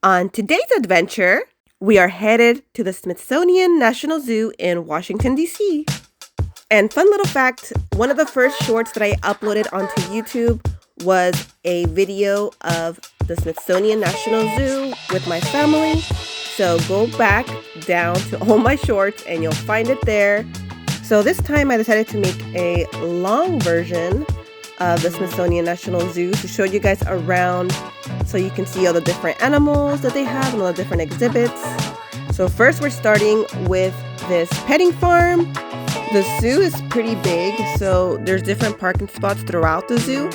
On today's adventure, we are headed to the Smithsonian National Zoo in Washington, D.C. And fun little fact, one of the first shorts that I uploaded onto YouTube was a video of the Smithsonian National Zoo with my family. So go back down to all my shorts and you'll find it there. So this time I decided to make a long version of the Smithsonian National Zoo to show you guys around so you can see all the different animals that they have and all the different exhibits. So first we're starting with this petting farm. The zoo is pretty big, so there's different parking spots throughout the zoo.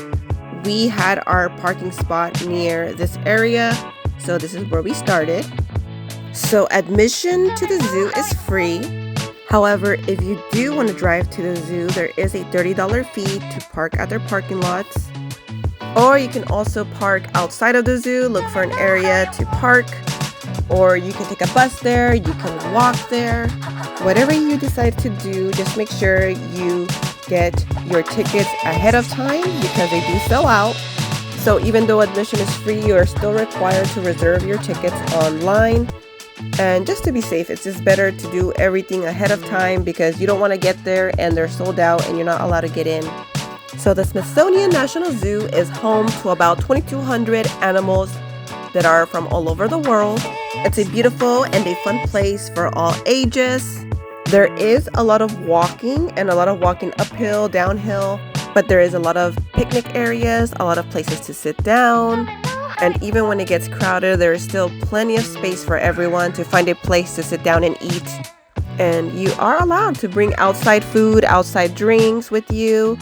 We had our parking spot near this area, so this is where we started. So admission to the zoo is free. However, if you do want to drive to the zoo, there is a $30 fee to park at their parking lots. Or you can also park outside of the zoo, look for an area to park. Or you can take a bus there, you can walk there. Whatever you decide to do, just make sure you get your tickets ahead of time because they do sell out. So even though admission is free, you are still required to reserve your tickets online. And just to be safe, it's just better to do everything ahead of time because you don't want to get there and they're sold out and you're not allowed to get in. So the Smithsonian National Zoo is home to about 2,200 animals that are from all over the world. It's a beautiful and a fun place for all ages. There is a lot of walking and a lot of walking uphill, downhill, but there is a lot of picnic areas, a lot of places to sit down. And even when it gets crowded, there is still plenty of space for everyone to find a place to sit down and eat. And you are allowed to bring outside food, outside drinks with you,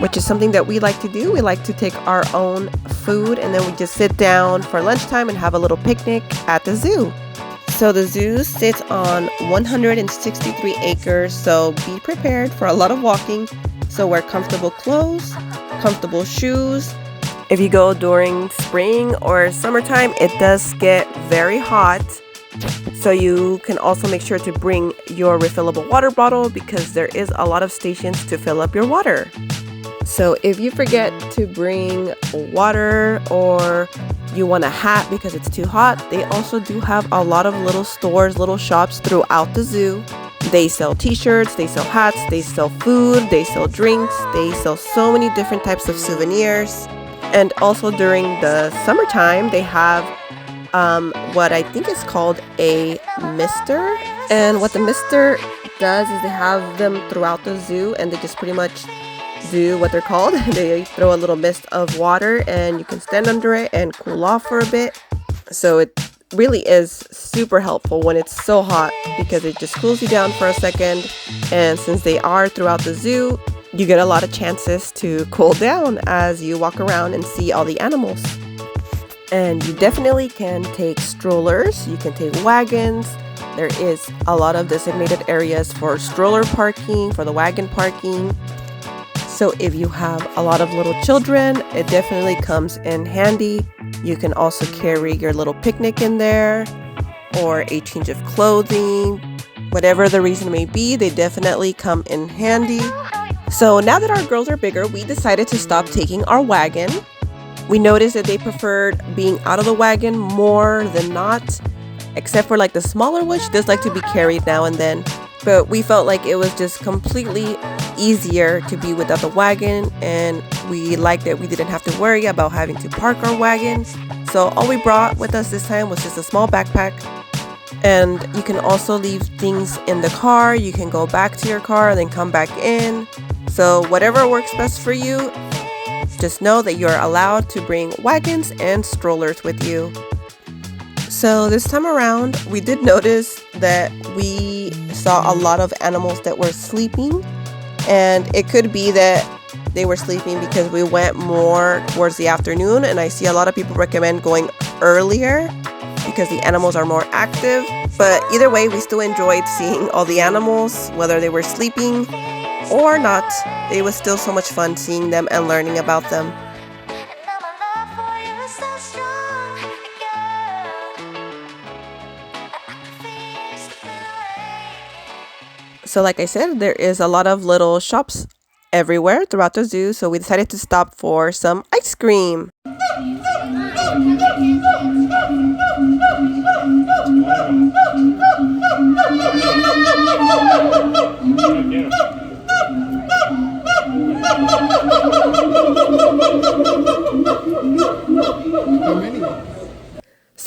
which is something that we like to do. We like to take our own food and then we just sit down for lunchtime and have a little picnic at the zoo. So the zoo sits on 163 acres, so be prepared for a lot of walking. So wear comfortable clothes, comfortable shoes. If you go during spring or summertime, it does get very hot. So you can also make sure to bring your refillable water bottle because there is a lot of stations to fill up your water. So if you forget to bring water or you want a hat because it's too hot, they also do have a lot of little stores, little shops throughout the zoo. They sell t-shirts, they sell hats, they sell food, they sell drinks, they sell so many different types of souvenirs. And also during the summertime, they have what I think is called a mister. And what the mister does is they have them throughout the zoo and they just pretty much do what they're called. They throw a little mist of water and you can stand under it and cool off for a bit. So it really is super helpful when it's so hot because it just cools you down for a second. And since they are throughout the zoo, you get a lot of chances to cool down as you walk around and see all the animals. And you definitely can take strollers, you can take wagons. There is a lot of designated areas for stroller parking, for the wagon parking. So if you have a lot of little children, it definitely comes in handy. You can also carry your little picnic in there or a change of clothing. Whatever the reason may be, they definitely come in handy. So now that our girls are bigger, we decided to stop taking our wagon. We noticed that they preferred being out of the wagon more than not, except for like the smaller one, she does like to be carried now and then. But we felt like it was just completely easier to be without the wagon, and we liked that we didn't have to worry about having to park our wagons. So all we brought with us this time was just a small backpack. And you can also leave things in the car. You can go back to your car and then come back in. So whatever works best for you, just know that you're allowed to bring wagons and strollers with you. So this time around, we did notice that we saw a lot of animals that were sleeping. And it could be that they were sleeping because we went more towards the afternoon. And I see a lot of people recommend going earlier because the animals are more active. But either way, we still enjoyed seeing all the animals, whether they were sleeping or not. It was still so much fun seeing them and learning about them. So like I said, there is a lot of little shops everywhere throughout the zoo, so we decided to stop for some ice cream.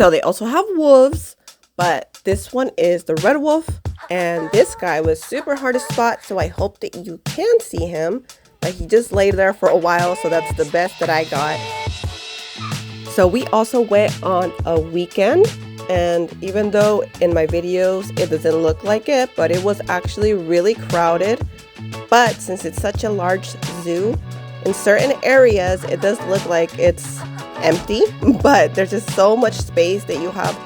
So they also have wolves, but this one is the red wolf. And this guy was super hard to spot, so I hope that you can see him. But he just laid there for a while, so that's the best that I got. So we also went on a weekend, and even though in my videos it doesn't look like it, but it was actually really crowded. But since it's such a large zoo, in certain areas it does look like it's empty, but there's just so much space that you have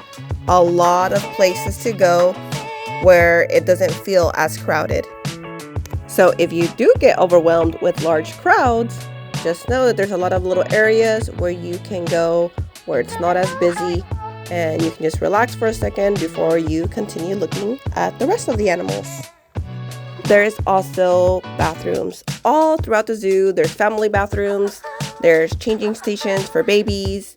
a lot of places to go where it doesn't feel as crowded. So if you do get overwhelmed with large crowds, just know that there's a lot of little areas where you can go where it's not as busy, and you can just relax for a second before you continue looking at the rest of the animals. There's also bathrooms all throughout the zoo. There's family bathrooms, there's changing stations for babies,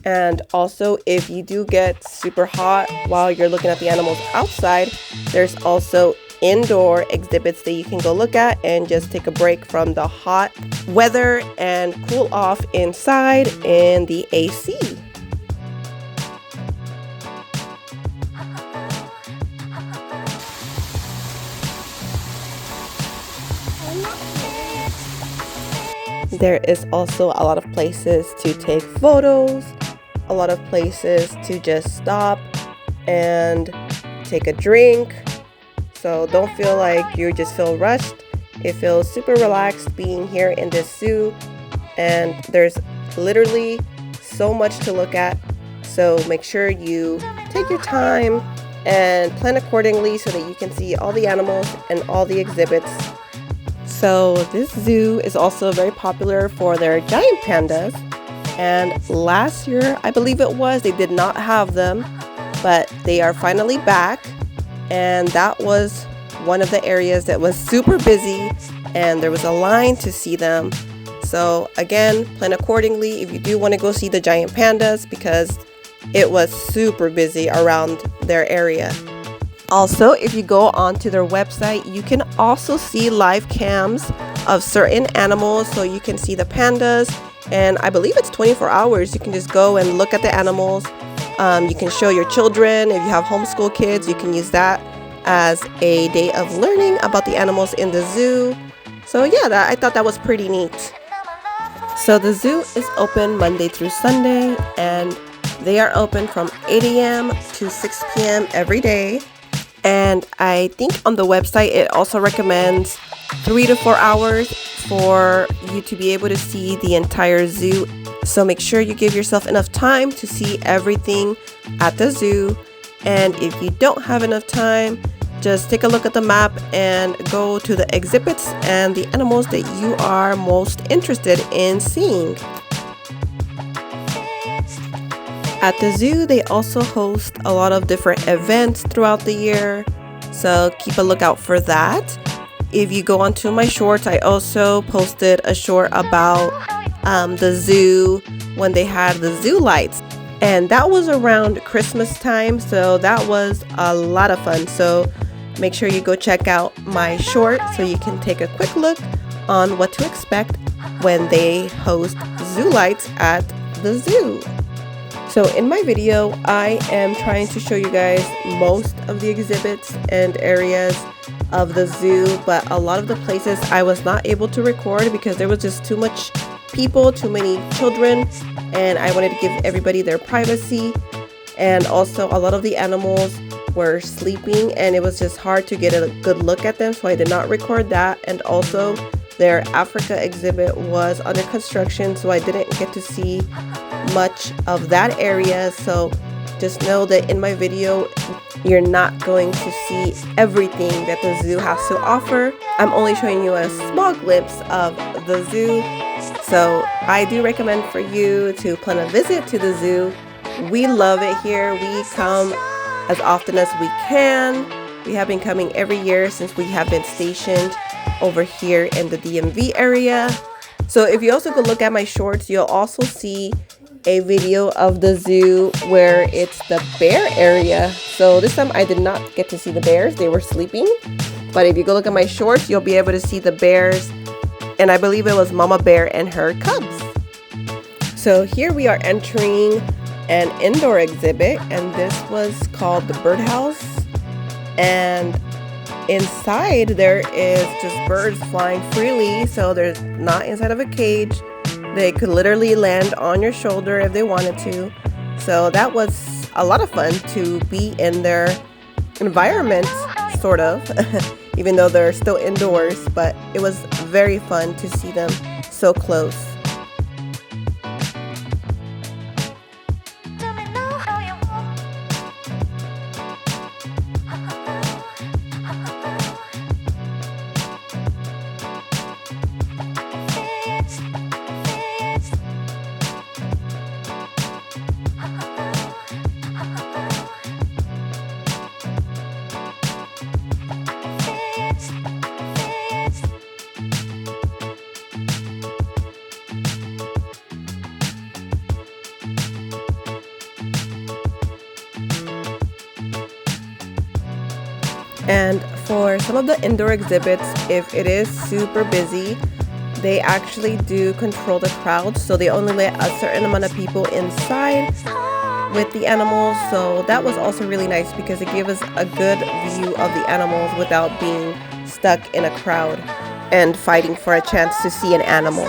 and also if you do get super hot while you're looking at the animals outside, there's also indoor exhibits that you can go look at and just take a break from the hot weather and cool off inside in the AC. There is also a lot of places to take photos, a lot of places to just stop and take a drink. So don't feel like you just feel rushed. It feels super relaxed being here in this zoo, and there's literally so much to look at. So make sure you take your time and plan accordingly so that you can see all the animals and all the exhibits. So this zoo is also very popular for their giant pandas, and last year, I believe it was, they did not have them, but they are finally back, and that was one of the areas that was super busy, and there was a line to see them. So again, plan accordingly if you do want to go see the giant pandas, because it was super busy around their area. Also, if you go onto their website, you can also see live cams of certain animals, so you can see the pandas, and I believe it's 24 hours. You can just go and look at the animals. You can show your children. If you have homeschool kids, you can use that as a day of learning about the animals in the zoo. So yeah, I thought that was pretty neat. So the zoo is open Monday through Sunday, and they are open from 8 a.m. to 6 p.m. every day. And I think on the website it also recommends 3 to 4 hours for you to be able to see the entire zoo. So make sure you give yourself enough time to see everything at the zoo. And if you don't have enough time, just take a look at the map and go to the exhibits and the animals that you are most interested in seeing. At the zoo, they also host a lot of different events throughout the year, so keep a lookout for that. If you go onto my shorts, I also posted a short about the zoo when they had the zoo lights, and that was around Christmas time, so that was a lot of fun. So make sure you go check out my short so you can take a quick look on what to expect when they host zoo lights at the zoo. So in my video, I am trying to show you guys most of the exhibits and areas of the zoo, but a lot of the places I was not able to record because there was just too much people, too many children, and I wanted to give everybody their privacy. And also a lot of the animals were sleeping, and it was just hard to get a good look at them, so I did not record that. And also their Africa exhibit was under construction, so I didn't get to see much of that area. So just know that in my video you're not going to see everything that the zoo has to offer. I'm only showing you a small glimpse of the zoo, so I do recommend for you to plan a visit to the zoo. We love it here. We come as often as we can. We have been coming every year since we have been stationed over here in the DMV area. So if you also go look at my shorts, you'll also see a video of the zoo where it's the bear area. So this time I did not get to see the bears, they were sleeping. But if you go look at my shorts, you'll be able to see the bears, and I believe it was Mama Bear and her cubs. So here we are entering an indoor exhibit, and this was called the birdhouse. And inside there is just birds flying freely, so they're not inside of a cage. They could literally land on your shoulder if they wanted to. So that was a lot of fun to be in their environment, sort of, even though they're still indoors, but it was very fun to see them so close. And for some of the indoor exhibits, if it is super busy, they actually do control the crowd, so they only let a certain amount of people inside with the animals. So that was also really nice because it gave us a good view of the animals without being stuck in a crowd and fighting for a chance to see an animal.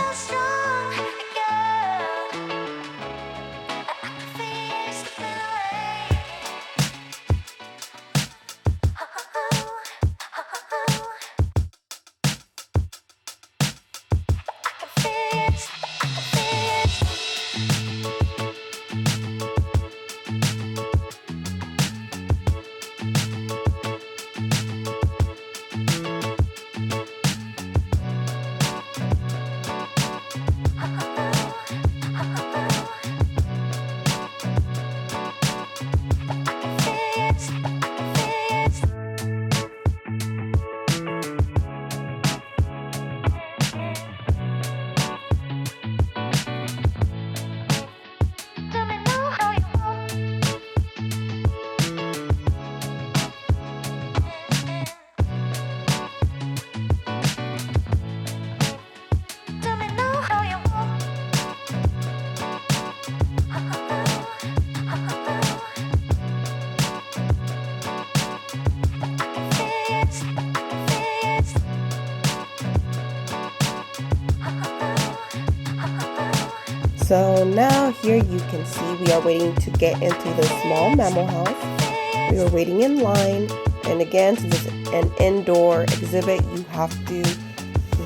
So now here you can see we are waiting to get into the small mammal house. We were waiting in line, and again, since it's an indoor exhibit, you have to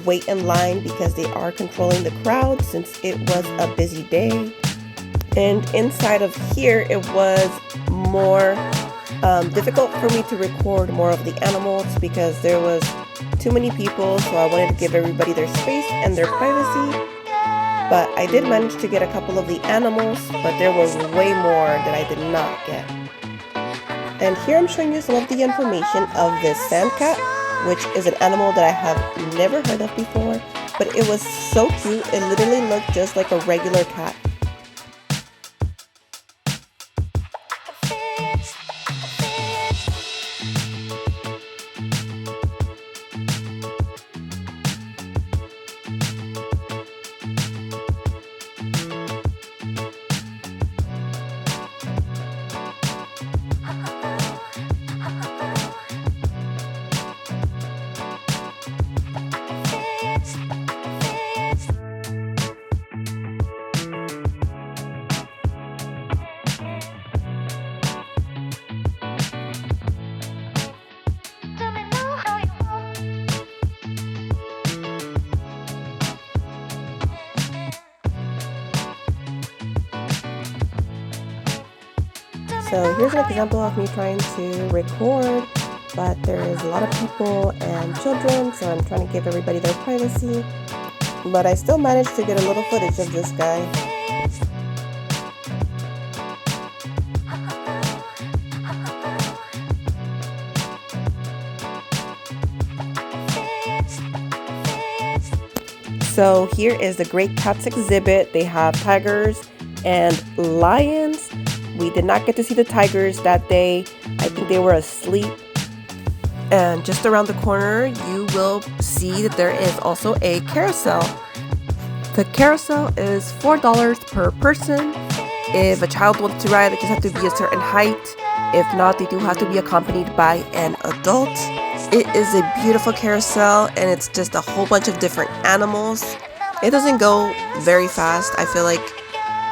wait in line because they are controlling the crowd since it was a busy day. And inside of here, it was more difficult for me to record more of the animals because there was too many people, so I wanted to give everybody their space and their privacy. But I did manage to get a couple of the animals, but there was way more that I did not get. And here I'm showing you some of the information of this sand cat, which is an animal that I have never heard of before, but it was so cute. It literally looked just like a regular cat. So here's an example of me trying to record, but there is a lot of people and children, so I'm trying to give everybody their privacy. But I still managed to get a little footage of this guy. So here is the Great Cats exhibit. They have tigers and lions. We did not get to see the tigers that day. I think they were asleep. And just around the corner, you will see that there is also a carousel. The carousel is $4 per person, If a child wants to ride, they just have to be a certain height. If not, they do have to be accompanied by an adult. It is a beautiful carousel, and it's just a whole bunch of different animals. It doesn't go very fast. I feel like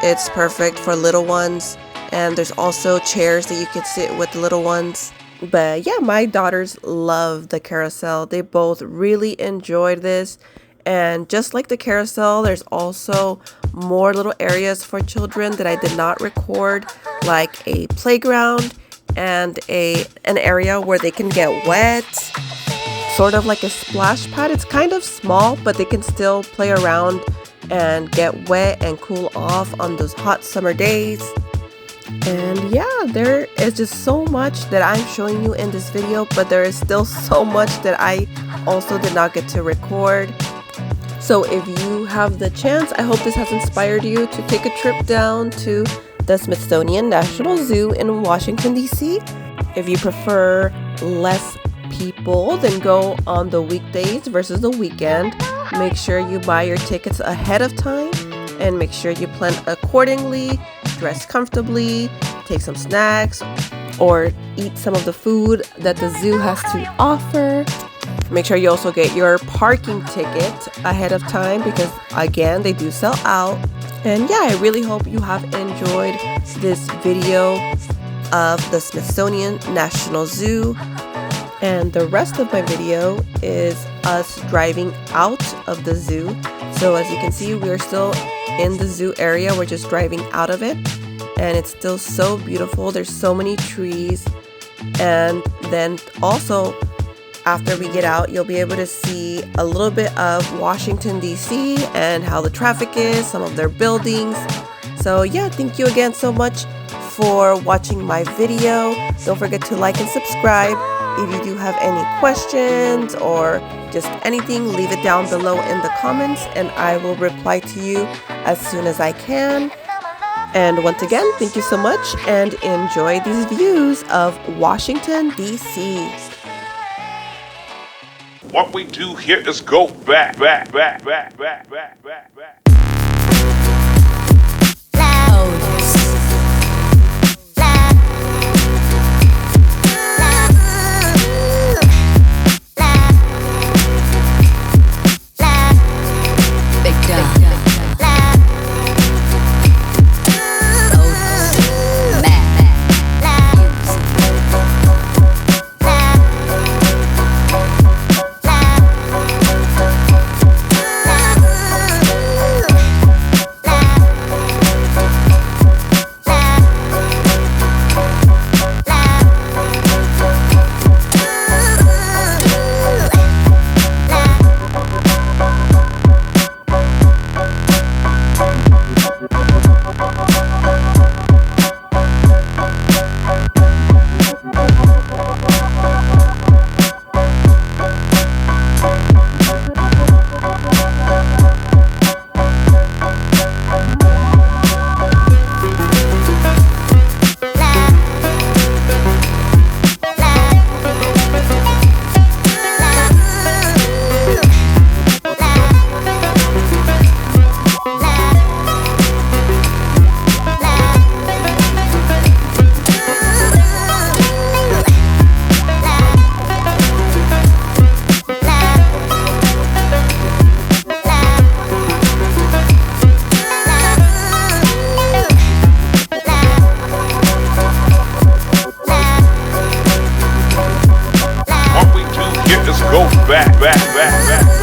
it's perfect for little ones. And there's also chairs that you can sit with little ones. But yeah, my daughters love the carousel. They both really enjoyed this. And just like the carousel, there's also more little areas for children that I did not record, like a playground and an area where they can get wet, sort of like a splash pad. It's kind of small, but they can still play around and get wet and cool off on those hot summer days. And yeah, there is just so much that I'm showing you in this video, but there is still so much that I also did not get to record. So if you have the chance, I hope this has inspired you to take a trip down to the Smithsonian National Zoo in Washington, D.C. If you prefer less people, then go on the weekdays versus the weekend. Make sure you buy your tickets ahead of time and make sure you plan accordingly, dress comfortably, take some snacks, or eat some of the food that the zoo has to offer. Make sure you also get your parking ticket ahead of time because, again, they do sell out. And yeah, I really hope you have enjoyed this video of the Smithsonian National Zoo. And the rest of my video is us driving out of the zoo. So as you can see, we're still in the zoo area. We're just driving out of it. And it's still so beautiful. There's so many trees. And then also, after we get out, you'll be able to see a little bit of Washington, D.C. and how the traffic is, some of their buildings. So yeah, thank you again so much for watching my video. Don't forget to like and subscribe. If you do have any questions or just anything, leave it down below in the comments and I will reply to you as soon as I can. And once again, thank you so much and enjoy these views of Washington, D.C. What we do here is go back. Go back.